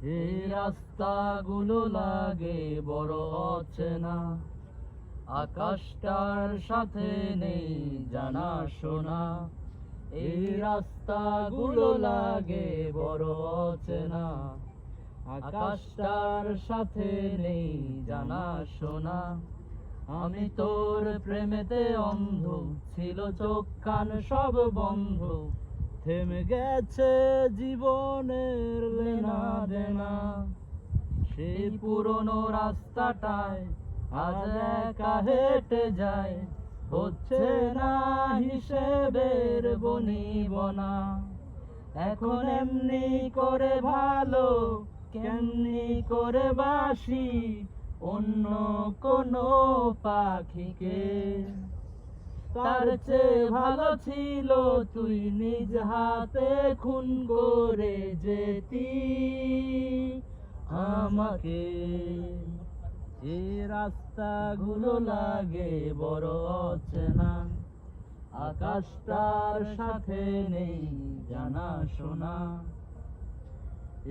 এই রাস্তাগুলো লাগে বড় অচেনা, আকাশটার সাথে নেই জানা শোনা। এই রাস্তাগুলো লাগে বড় অচেনা, আকাশটার সাথে নেই জানা শোনা। আমি তোর প্রেমেতে অন্ধ, ছিল চোখ কান সব বন্ধ, থেমে গেছে জীবনের লেনা দেনা। সেই পুরনো রাস্তাটায় আজ একা হেঁটে যায়, হচ্ছে না হিসেবের বনিবনা। এখন এমনি করে ভালো, কেমনি করে বাসি অন্য কোনো পাখিকে। তার চেয়ে ভালো ছিল তুই নিজ হাতে খুন করে যেতি আমাকে। এই রাস্তাগুলো লাগে বড় অচেনা, আকাশটার সাথে নেই জানা শোনা।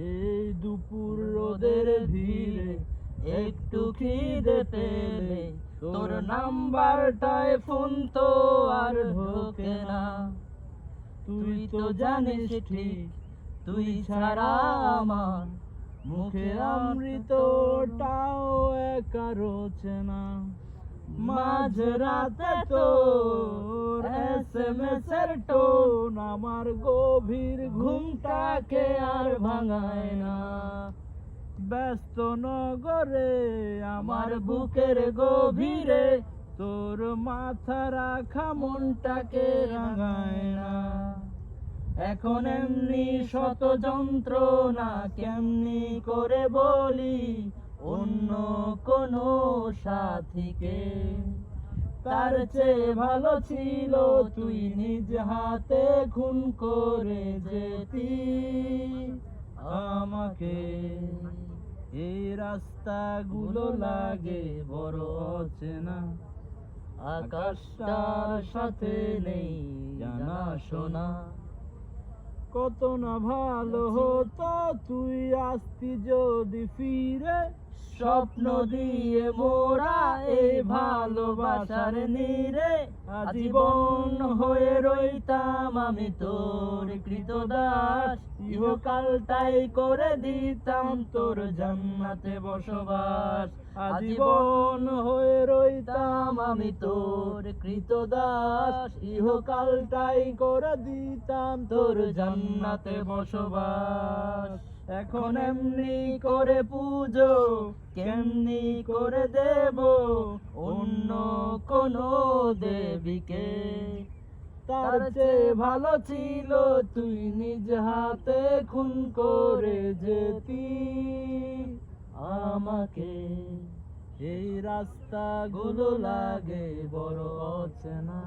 এই দুপুর রোদের ভিড়ে একটু খিদে পেলে তোর নাম্বারটায় ফোন তো আর ঢোকে না। তুই তো জানিস ঠিক, তুই ছাড়া আমার মুখে অমৃতটাও একা রোচে না। মাঝ রাতে তোর SMS এর টোন আমার গভীর ঘুমটাকে আর ভাঙায় না। ব্যস্ত নগরে আমার বুকের গভীরে তোর মাথা রাখা মনটাকে রাঙায় না। এখন এমনি শত যন্ত্রণা কেমনি করে বলি অন্য কোনো সাথীকে। তার চেয়ে ভালো ছিল তুই নিজ হাতে খুন করে যেতি আমাকে। এই রাস্তাগুলো লাগে বড় অচেনা, আকাশটার সাথে নেই জানা শোনা। কত না ভালো হতো তুই আসতি যদি ফিরে, স্বপ্ন দিয়ে মোরা এই ভালোবাসার নীড়ে। আজীবন হয়ে রইতাম আমি তোর কৃতদাস, ইহকালটাই করে দিতাম তোর জান্নাতে বসবাস। আজীবন হয়ে রইতাম আমি তোর কৃতদাস, ইহকালটাই করে দিতাম তোর জান্নাতে বসবাস। এখন এমনি করে পুজো কেমনি করে দেব অন্য কোনো দেবীকে। তার চেয়ে ভালো ছিল তুই নিজ হাতে খুন করে যেতি আমাকে। এই রাস্তাগুলো লাগে বড় অচেনা,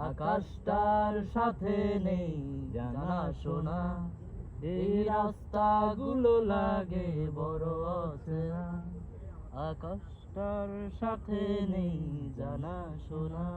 আকাশটার সাথে নেই জানা শোনা। এই রাস্তাগুলো লাগে বড় অচেনা, আকাশটার সাথে নেই জানা শোনা।